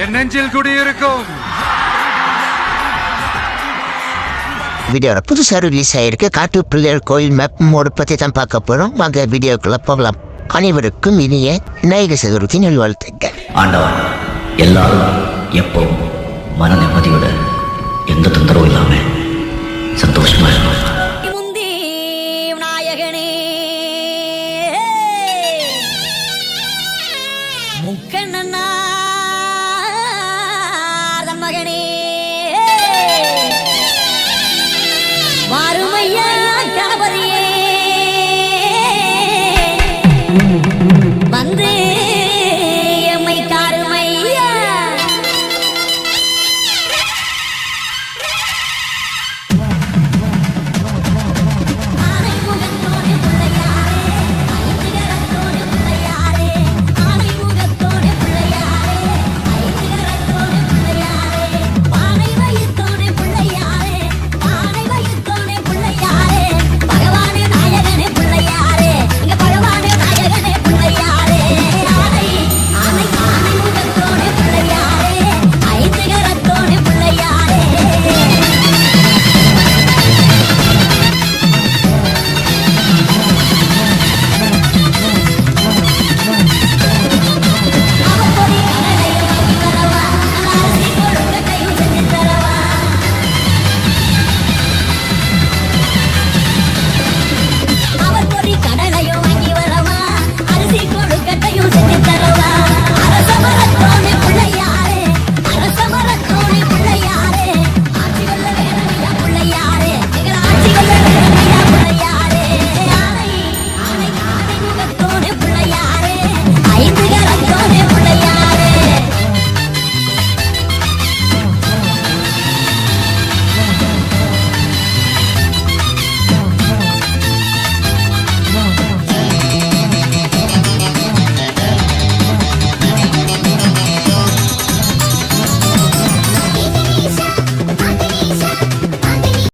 என் நெஞ்சில் குடியிருக்கும். வீடியோல புதுசாக ரிலீஸ் ஆயிருக்கு காட்டு பிள்ளையார் கோயில் மேப் மோடு பற்றி தான் பார்க்க போகிறோம். வாங்க வீடியோக்குள்ள போகலாம். அனைவருக்கும் இனிய விநாயக சதுர்த்தி நல்வாழ்த்துக்கள். ஆண்டவன் எல்லாரும் எப்பவும் மன நிம்மதியோட எந்த தொந்தரவும் இல்லாம சந்தோஷமா இருக்கணும்.